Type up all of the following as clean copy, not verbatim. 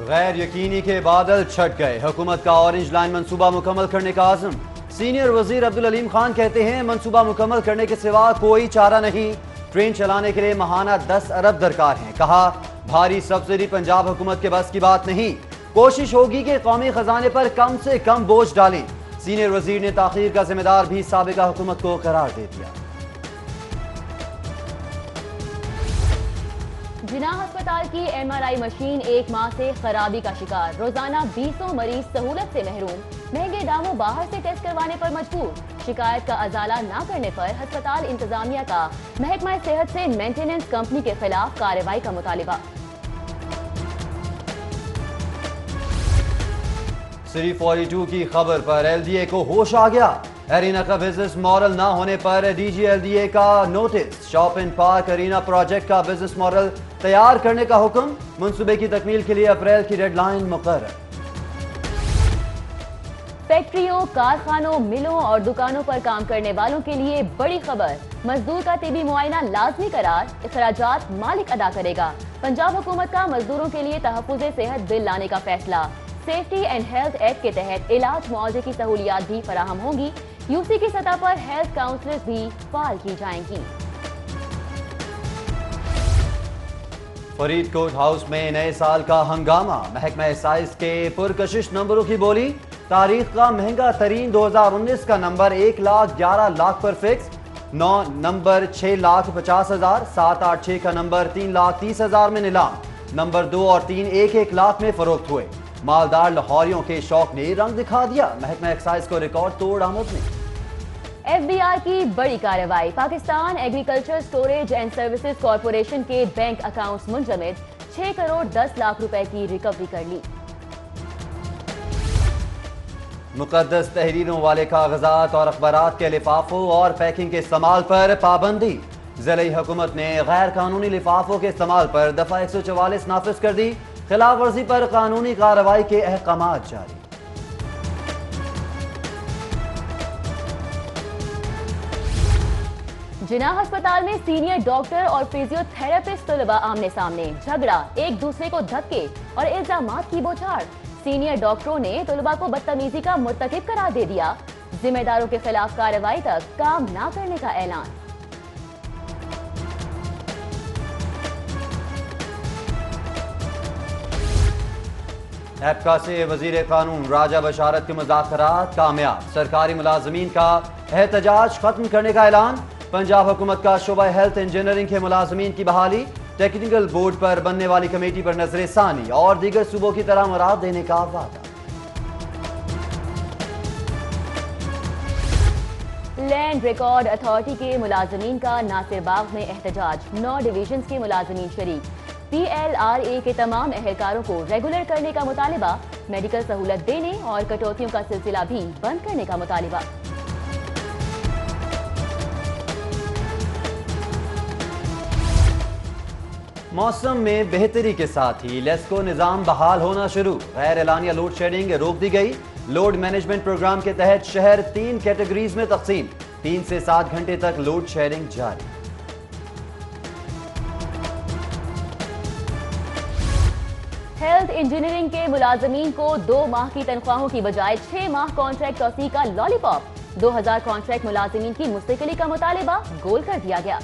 غیر یقینی کے بادل چھٹ گئے، حکومت کا اورنج لائن منصوبہ مکمل کرنے کا عزم۔ سینئر وزیر عبدالعلیم خان کہتے ہیں منصوبہ مکمل کرنے کے سوا کوئی چارہ نہیں، ٹرین چلانے کے لیے ماہانہ 10 ارب درکار ہیں۔ کہا بھاری سبسڈی پنجاب حکومت کے بس کی بات نہیں، کوشش ہوگی کہ قومی خزانے پر کم سے کم بوجھ ڈالیں۔ سینئر وزیر نے تاخیر کا ذمہ دار بھی سابقہ حکومت کو قرار دے دیا۔ جناح ہسپتال کی MRI مشین 1 ماہ سے خرابی کا شکار، روزانہ 200 مریض سہولت سے محروم، مہنگے داموں باہر سے ٹیسٹ کروانے پر مجبور۔ شکایت کا ازالہ نہ کرنے پر ہسپتال انتظامیہ کا محکمہ صحت سے مینٹیننس کمپنی کے خلاف کارروائی کا مطالبہ۔ سری 42 کی خبر پر LDA کو ہوش آ گیا، ارینا کا بزنس ماڈل نہ ہونے پر DG LDA کا notice, shop in park arena project کا بزنس ماڈل تیار کرنے کا حکم، منصوبے کی تکمیل کے لیے اپریل کی ڈیڈ لائن مقرر۔ فیکٹریوں، کارخانوں، ملوں اور دکانوں پر کام کرنے والوں کے لیے بڑی خبر، مزدور کا طبی معائنہ لازمی قرار، اخراجات مالک ادا کرے گا۔ پنجاب حکومت کا مزدوروں کے لیے تحفظ صحت بل لانے کا فیصلہ، سیفٹی اینڈ ہیلتھ ایکٹ کے تحت علاج معالجے کی سہولیات بھی فراہم ہوں گی۔ UC کی سطح پر ہیلتھ کاؤنسلرز بھی فعال کی جائیں گی۔ فرید کوٹ ہاؤس میں نئے سال کا ہنگامہ، محکمہ سائز کے پرکشش نمبروں کی بولی، تاریخ کا مہنگا ترین 2019 کا نمبر 1,11,00,000 پر فکس، 9 نمبر 6,50,000، 786 کا نمبر 3,30,000 میں نیلام، نمبر 2 اور 3 1-1 لاکھ میں فروخت ہوئے۔ مالدار لاہوریوں کے شوق نے رنگ دکھا دیا، محکمہ ایکسائز کو ریکارڈ توڑ آمد نے۔ FBR کی بڑی کارروائی، Pakistan agriculture storage and services corporation کے بینک اکاؤنٹس منجمد، 6 کروڑ 10 لاکھ روپے کی ریکوری کر لی۔ مقدس تحریروں والے کاغذات اور اخبارات کے لفافوں اور پیکنگ کے استعمال پر پابندی، ضلعی حکومت نے غیر قانونی لفافوں کے استعمال پر دفعہ 144 نافذ کر دی، خلاف ورزی پر قانونی کارروائی کے احکامات جاری۔ جناح ہسپتال میں سینئر ڈاکٹر اور فزیو تھراپسٹ طلباء آمنے سامنے، جھگڑا، ایک دوسرے کو دھکے اور الزامات کی بوچھاڑ، سینئر ڈاکٹروں نے طلباء کو بدتمیزی کا مرتکب قرار دے دیا، ذمہ داروں کے خلاف کارروائی تک کام نہ کرنے کا اعلان۔ ایپکا سے وزیر قانون راجہ بشارت کے مذاکرات کامیاب، سرکاری ملازمین کا احتجاج ختم کرنے کا اعلان، پنجاب حکومت کا شعبہ ہیلتھ انجینئرنگ کے ملازمین کی بحالی، ٹیکنیکل بورڈ پر بننے والی کمیٹی پر نظر ثانی اور دیگر صوبوں کی طرح مراد دینے کا وعدہ۔ لینڈ ریکارڈ اتھارٹی کے ملازمین کا ناصر باغ میں احتجاج، 9 ڈویژنز کے ملازمین شریک، PLRA کے تمام اہلکاروں کو ریگولر کرنے کا مطالبہ، میڈیکل سہولت دینے اور کٹوتیوں کا سلسلہ بھی بند کرنے کا مطالبہ۔ موسم میں بہتری کے ساتھ ہی لیسکو نظام بحال ہونا شروع، غیر اعلانیہ لوڈ شیڈنگ روک دی گئی، لوڈ مینجمنٹ پروگرام کے تحت شہر 3 کیٹیگریز میں تقسیم، 3 سے 7 گھنٹے تک لوڈ شیڈنگ جاری۔ ہیلتھ انجینئرنگ کے ملازمین کو 2 ماہ کی تنخواہوں کی بجائے 6 ماہ کانٹریکٹ توسیع کا لالی پاپ، 2000 کانٹریکٹ ملازمین کی مستقلی کا مطالبہ گول کر دیا گیا۔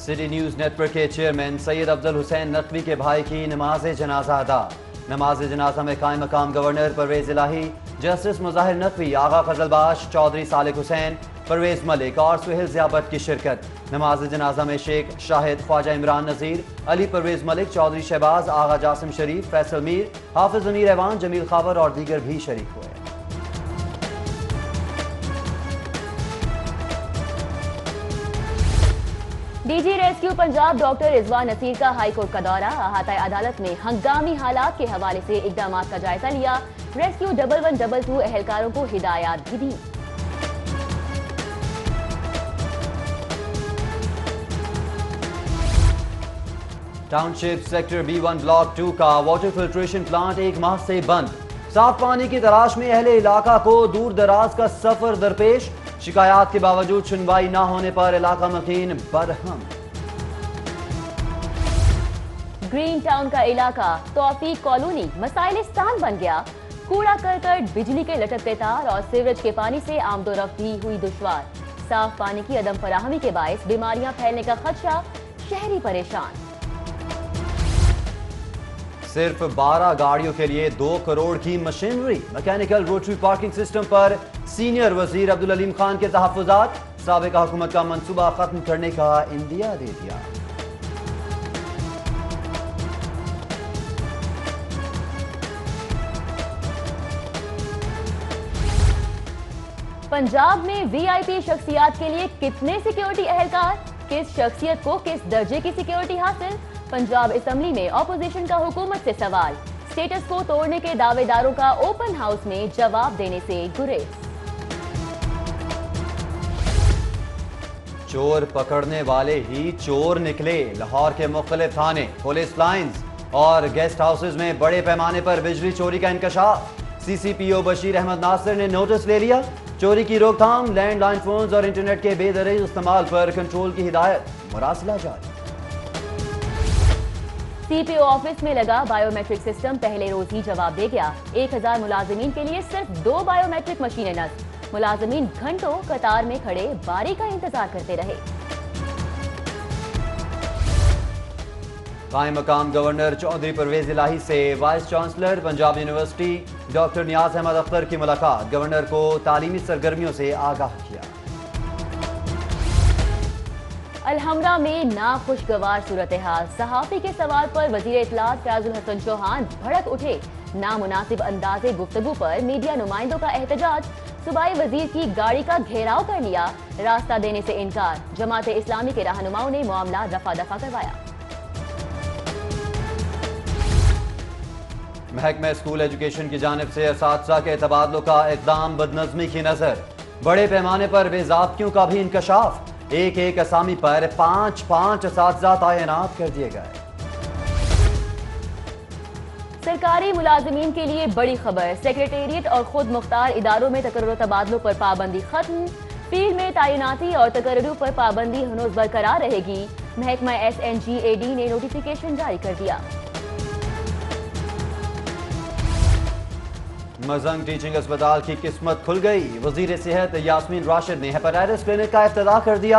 سٹی نیوز نیٹ ورک کے چیئرمین سید افضل حسین نقوی کے بھائی کی نماز جنازہ ادا، نماز جنازہ میں قائم مقام گورنر پرویز الہی، جسٹس مظاہر نقوی، آغا فضل باش، چودھری صالح حسین، پرویز ملک اور سہیل ضیافت کی شرکت۔ نماز جنازہ میں شیخ شاہد، خواجہ عمران نذیر، علی پرویز ملک، چودھری شہباز، آغا جاسم شریف، فیصل میر، حافظ امیر ایوان، جمیل خاور اور دیگر بھی شریک ہوئے۔ DG ریسکیو پنجاب ڈاکٹر رضوان نصیر کا ہائی کورٹ کا دورہ، احاطہ عدالت میں ہنگامی حالات کے حوالے سے اقدامات کا جائزہ لیا، ریسکیو 1122 اہلکاروں کو ہدایات بھی دی۔ ٹاؤن شپ سیکٹر B1 بلاک 2 کا واٹر فلٹریشن پلانٹ 1 ماہ سے بند، صاف پانی کی تلاش میں اہل علاقہ کو دور دراز کا سفر درپیش، شکایات کے باوجود سنوائی نہ ہونے پر علاقہ مکین برہم۔ ग्रीन टाउन का इलाका तौफीक कॉलोनी मसाइलिस्तान बन गया। कूड़ा करकट, बिजली के लटकते तार और सीवरेज के पानी से आमदोरफ्त भी हुई दुश्वार। साफ पानी की अदम फराहमी के बायस बीमारियां फैलने का खदशा, शहरी परेशान। सिर्फ 12 गाड़ियों के लिए 2 करोड़ की machinery. Mechanical rotary parking system पर सीनियर वजीर अब्दुल अलीम खान के तहफ्फुजात। साबिका हुकूमत का मंसूबा खत्म करने का इंदिया दे दिया। पंजाब में वीआईपी शख्सियात के लिए कितने सिक्योरिटी एहलकार, किस शख्सियत को किस दर्जे की सिक्योरिटी हासिल। पंजाब असेंबली में ऑपोजिशन का हुकूमत से सवाल। स्टेटस को तोड़ने के दावेदारों का ओपन हाउस में जवाब देने से गुरेज। चोर पकड़ने वाले ही चोर निकले। लाहौर के मुख्तलिफ थाने, पुलिस लाइन्स और गेस्ट हाउसेज में बड़े पैमाने पर बिजली चोरी का इंकशाफ। सीसीपीओ बशीर अहमद नासिर ने नोटिस ले लिया। चोरी की रोकथाम, लैंडलाइन फोन्स और इंटरनेट के बेदरीग इस्तेमाल पर कंट्रोल की हिदायत। मुरासला जारी। सीपीओ ऑफिस में लगा बायोमेट्रिक सिस्टम पहले रोज ही जवाब दे गया। 1000 मुलाजिमीन के लिए सिर्फ 2 बायोमेट्रिक मशीनें नस्ब। मुलाजिमीन घंटों कतार में खड़े बारी का इंतजार करते रहे। कायम मकाम गवर्नर चौधरी परवेज इलाही से vice chancellor Punjab university doctor Niaz Ahmed Akhtar की मुलाकात। गवर्नर को तालीमी सरगर्मियों से आगाह किया। अलहमरा में नाखुशगवार सूरत हाल। सहाफी के सवाल पर वजीर इत्तलात फयाजुल हसन चौहान भड़क उठे। नामुनासिब अंदाजे गुफ्तगू पर मीडिया नुमाइंदों का एहतजाज। सूबाई वजीर की गाड़ी का घेराव कर लिया, रास्ता देने से इनकार। जमात इस्लामी के रहनुमाओं ने मामला रफा दफा करवाया। महकमा स्कूल एजुकेशन की जानिब से असातिज़ा के तबादलों का इक़दाम बदनज़मी की नजर। बड़े पैमाने पर बेज़ाब्तियों का भी इंकशाफ। एक एक असामी पर 5-5 असातिज़ा तैनात कर दिए गए। सरकारी मुलाजिमीन के लिए बड़ी खबर। सेक्रेटेरिएट और खुद मुख्तार इदारों में तकर्रुर तबादलों पर पाबंदी खत्म। फील्ड में तैनाती और तकर्रुर पर पाबंदी हनूज बरकरार रहेगी। महकमा SNGAD ने नोटिफिकेशन जारी कर दिया। मजंग टीचिंग अस्पताल की किस्मत खुल गई। वजीर सेहत यास्मीन राशिद ने हेपेटाइटिस क्लिनिक का इफ्तिताह कर दिया।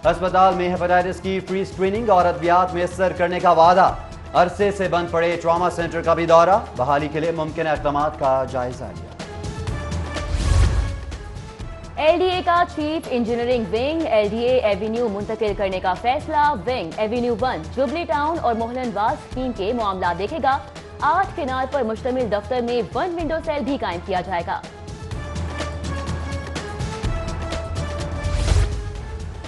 अस्पताल में हेपेटाइटिस की फ्री स्क्रीनिंग और अद्वियात मैसर करने का वादा। अरसे से बंद पड़े ट्रॉमा सेंटर का भी दौरा। बहाली के लिए मुमकिन इक़दामात का जायजा लिया। LDA का chief engineering wing LDA Avenue मुंतकिल करने का फैसला। विंग एवेन्यू 1 जुबली टाउन और मोहलनवाज स्कीम के मामला देखेगा। 8 किनार पर मुश्तमिल दफ्तर में 1 विंडो सेल भी कायम किया जाएगा।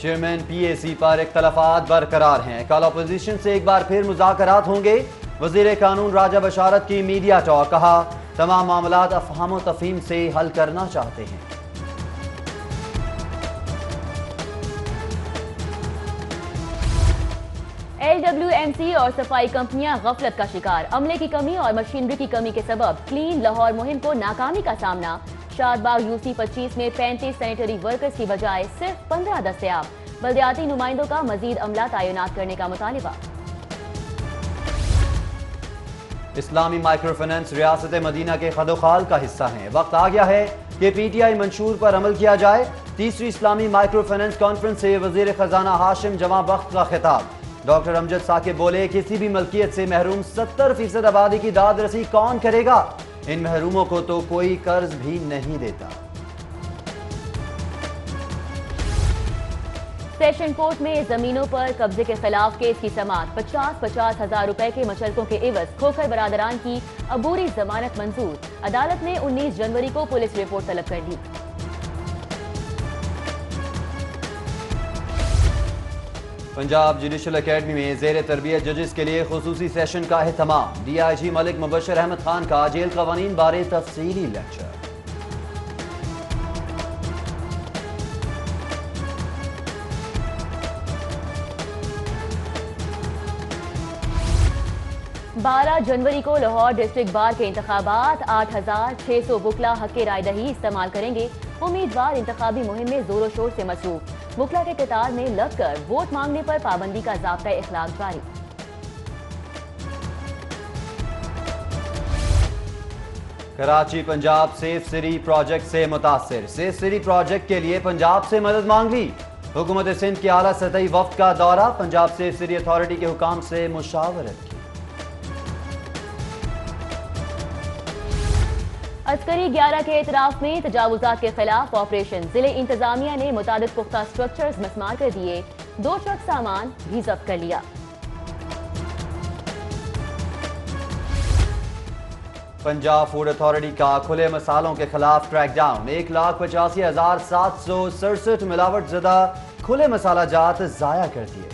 चेयरमैन PAC पर इख्तलाफात बरकरार हैं। कल अपोजिशन से एक बार फिर मुज़ाकरात होंगे। वज़ीर कानून राजा बशारत की मीडिया टॉक। कहा, तमाम मामलात अफ़हाम तफ़हीम से हल करना चाहते हैं। LWMC और सफाई कंपनियां गफलत का शिकार। अमले की कमी और मशीनरी की कमी के सबब क्लीन लाहौर मुहिम को नाकामी का सामना। शादबाग UC 25 में 35 सैनिटरी वर्कर्स की बजाय सिर्फ 15 दस्तयाब। बल्दियाती नुमाइंदों का मजीद अमला तैनात करने का मुतालिबा। इस्लामी माइक्रो फाइनेंस रियासत मदीना के खदोखाल का हिस्सा हैं। वक्त आ गया है कि PTI मंशूर पर अमल किया जाए। तीसरी इस्लामी माइक्रो फाइनेंस कॉन्फ्रेंस से वजीर खजाना हाशिम जमा बख्त का खिताब। डॉक्टर अमजद साकिब बोले, किसी भी मलकियत से महरूम 70% आबादी की दाद रसी कौन करेगा। इन महरूमों को तो कोई कर्ज भी नहीं देता। सेशन कोर्ट में जमीनों पर कब्जे के खिलाफ केस की समाअत। 50-50 हजार रुपए के मचलकों के एवज खोखर बरादरान की अबूरी जमानत मंजूर। अदालत ने 19 जनवरी को पुलिस रिपोर्ट तलब कर दी। पंजाब जुडिशल अकेडमी में ज़ेर तरबियत जजेस के लिए खुसूसी सेशन का एहतमाम। DIG मलिक मुबशर अहमद खान का जेल कवानीन बारे तफसीली लेक्चर। बारह जनवरी को लाहौर डिस्ट्रिक्ट बार के इंतखाबात। 8600 वुकला हक राय दही इस्तेमाल करेंगे। उम्मीदवार इंतखाबी मुहिम में जोरों शोर से मसरूफ। वुकला के कतार में लगकर वोट मांगने पर पाबंदी का ज़ाब्ता इखलाक जारी। Karachi Punjab safe city project से मुतासिर, सेफ सिटी प्रोजेक्ट के लिए पंजाब से मदद मांग ली। हुकूमत सिंध की आला सतही वफ्द का दौरा, पंजाब सेफ सिटी अथॉरिटी के हुकाम से मुशावरत की। अस्करी 11 के एतराफ में तजावुजात के खिलाफ ऑपरेशन, जिले इंतजामिया ने मुताबिक पुख्ता स्ट्रक्चर्स मस्मार कर दिए, 2 ट्रक सामान भी जब्त कर लिया। पंजाब फूड अथॉरिटी का खुले मसालों के खिलाफ क्रैकडाउन, 1,85,767 मिलावट ज़दा खुले मसाला जात ज़ाया कर दिए।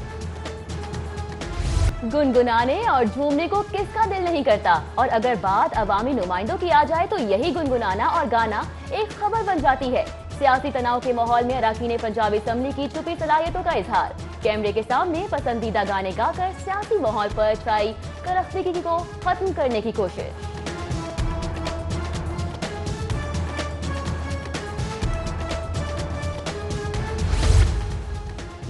गुनगुनाने और झूमने को किसका दिल नहीं करता, और अगर बात अवामी नुमाइंदों की आ जाए तो यही गुनगुनाना और गाना एक खबर बन जाती है। सियासी तनाव के माहौल में अरकान पंजाब असम्बली की छुपी सलाहियतों का इजहार, कैमरे के सामने पसंदीदा गाने गाकर सियासी माहौल पर छाई करख्तगी को खत्म करने की कोशिश।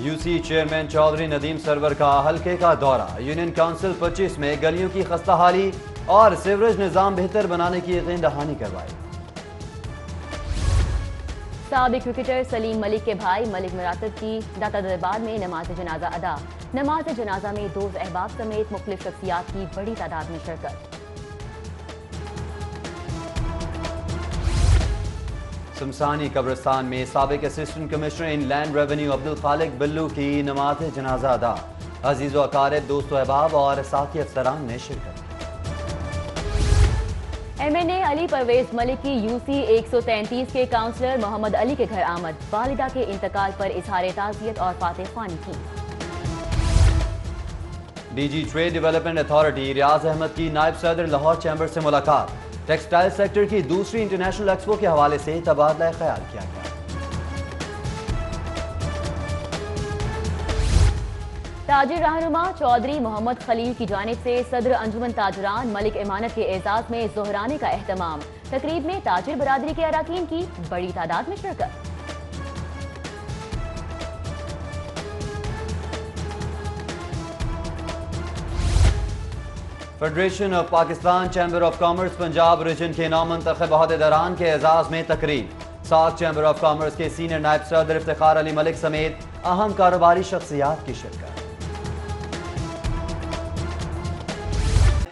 यूसी चेयरमैन चौधरी नदीम सरवर का हल्के का दौरा, यूनियन काउंसिल 25 में गलियों की खस्ताहाली और सीवरेज निजाम बेहतर बनाने की यकीन दहानी करवाई। साबिक क्रिकेटर सलीम मलिक के भाई मलिक मरातब की दाता दरबार में नमाज जनाजा अदा, नमाज जनाजा में 2 अहबाब समेत मुख्तलिफ शख्सियात की बड़ी तादाद में शिरकत। शमसानी कब्रिस्तान में साबिक assistant commissioner in land revenue Abdul Khaliq Billu की नमाज जनाजा अदा, अजीज़ व अकारिब, दोस्त अहबाब और साथी अफसरान ने शिरकत। MNA अली परवेज मलिक की यूसी 133 के काउंसलर मोहम्मद अली के घर आमद, वालिदा के इंतकाल पर इजहार ताज़ियत और फातह ख्वानी की। DG ट्रेड डेवलपमेंट अथॉरिटी रियाज अहमद की नायब सदर लाहौर चैम्बर से मुलाकात, टेक्सटाइल सेक्टर की दूसरी इंटरनेशनल एक्सपो के हवाले से तबादला ख्याल किया गया। ताजिर रहनुमा चौधरी मोहम्मद खलील की जानिब से सदर अंजुमन ताजरान मलिक इमानत के एजाज में जोहराने का एहतमाम, तकरीब में ताजिर बरादरी के अराकीन की बड़ी तादाद में शिरकत। Federation of Pakistan chamber of commerce Punjab region के नामंतखब अहदेदारान के एजाज में तकरीब, साख चैम्बर ऑफ कॉमर्स के सीनियर नायब सदर इफ्तिखार अली मलिक समेत अहम कारोबारी शख्सियात की शिरकत।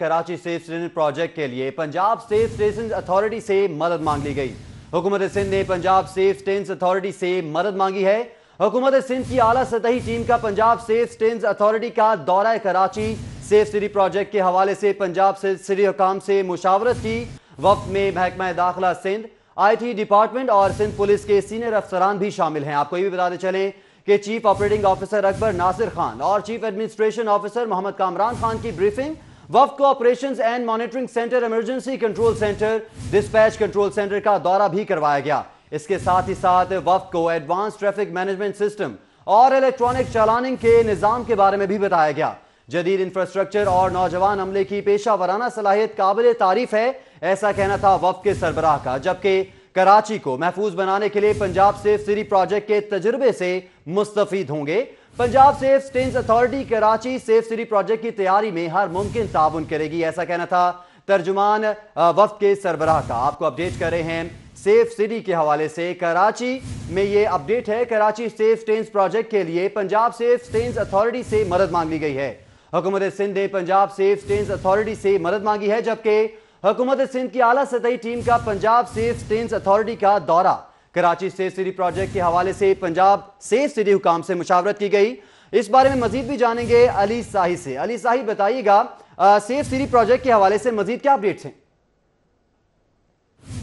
कराची सेफ सिटी प्रोजेक्ट के लिए पंजाब सेफ स्टेशंस अथॉरिटी से मदद मांग ली गई। हुकूमत सिंध ने पंजाब सेफ स्टेशंस अथॉरिटी से मदद मांगी है। हुकूमत सिंध की आला सतही टीम का पंजाब सेफ स्टेशंस अथॉरिटी का दौरा कराची सेफ सिटी प्रोजेक्ट के हवाले से पंजाब सिटी हुकाम से मुशावरत की। वक्त में महकमा दाखिला सिंध, IT डिपार्टमेंट और सिंध पुलिस के सीनियर अफसरान भी शामिल हैं। आपको ये भी बताते चलें कि chief operating officer Akbar Nasir Khan और chief administration officer Mohammad Kamran Khan की ब्रीफिंग, वफ्द को operations and monitoring centre, emergency control centre, dispatch control centre का दौरा भी करवाया गया। इसके साथ ही साथ वफ्द को एडवांस ट्रैफिक मैनेजमेंट सिस्टम और इलेक्ट्रॉनिक चालानिंग के निज़ाम के बारे में भी बताया गया। जदीद इंफ्रास्ट्रक्चर और नौजवान अमले की पेशा वराना सलाहियत काबिल तारीफ है, ऐसा कहना था वफ्द के सरबराह का। जबकि कराची को महफूज बनाने के लिए पंजाब सेफ सिटी प्रोजेक्ट के तजुर्बे से मुस्तफीद होंगे। Punjab safe stations authority Karachi safe city project की तैयारी में हर मुमकिन ताउन करेगी, ऐसा कहना था तर्जुमान वफ्द के सरबराह का। आपको अपडेट कर रहे हैं सेफ सिटी के हवाले से। कराची में ये अपडेट है, कराची सेफ स्टेशंस प्रोजेक्ट के लिए पंजाब सेफ स्टेशंस अथॉरिटी से मदद मांग ली गई है। हुकूमत सिंध ने पंजाब सेफ स्टेशंस अथॉरिटी से मदद मांगी है, जबकि हुकूमत सिंध की आला सतही टीम का पंजाब सेफ स्टेशंस अथॉरिटी का दौरा कराची सेफ सिटी प्रोजेक्ट के हवाले से पंजाब सेफ सिटी हुकाम से मुशावरत की गई। इस बारे में मजीद भी जानेंगे अली साही से। अली साही, बताइएगा सेफ सिटी प्रोजेक्ट के हवाले से मजीद क्या अपडेट्स हैं?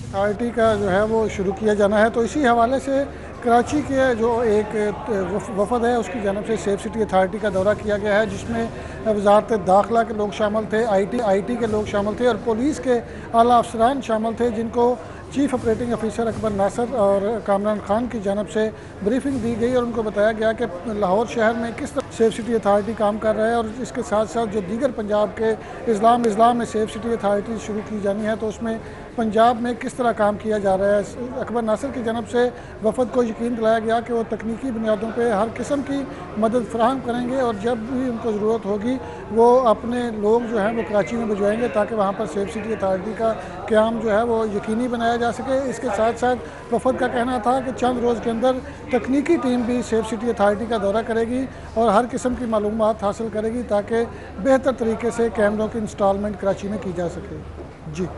अथॉरिटी का जो है वो शुरू किया जाना है, तो इसी हवाले से कराची के जो एक वफद है उसकी जानब से सेफ सिटी अथॉरिटी का दौरा किया गया है, जिसमें वजारत दाखिला के लोग शामिल थे, IT के लोग शामिल थे और पुलिस के आला अफसरान शामिल थे, जिनको chief operating officer Akbar Nasir और कामरान खान की जानब से ब्रीफिंग दी गई और उनको बताया गया कि लाहौर शहर में किस तरह सेफ सिटी अथॉरिटी काम कर रहा है और इसके साथ साथ जो दीगर पंजाब के इस्लाम में सेफ सिटी अथॉरिटी शुरू की जानी है, तो उसमें पंजाब में किस तरह काम किया जा रहा है। अकबर नासिर की जानब से वफद को यकीन दिलाया गया कि वो तकनीकी बुनियादों पर हर किस्म की मदद फराहम करेंगे और जब भी उनको ज़रूरत होगी वो अपने लोग जो हैं वो कराची में भिजवाएंगे ताकि वहाँ पर सेफ सिटी अथॉरिटी का क़याम जो है वो यकीनी बनाया जा सके। इसके साथ साथ वफद का कहना था कि चंद रोज़ के अंदर तकनीकी टीम भी सेफ सिटी अथॉरिटी का दौरा करेगी और हर किस्म की मालूमात हासिल करेगी ताकि बेहतर तरीके से कैमरों की इंस्टॉलमेंट कराची में की जा सके। जी।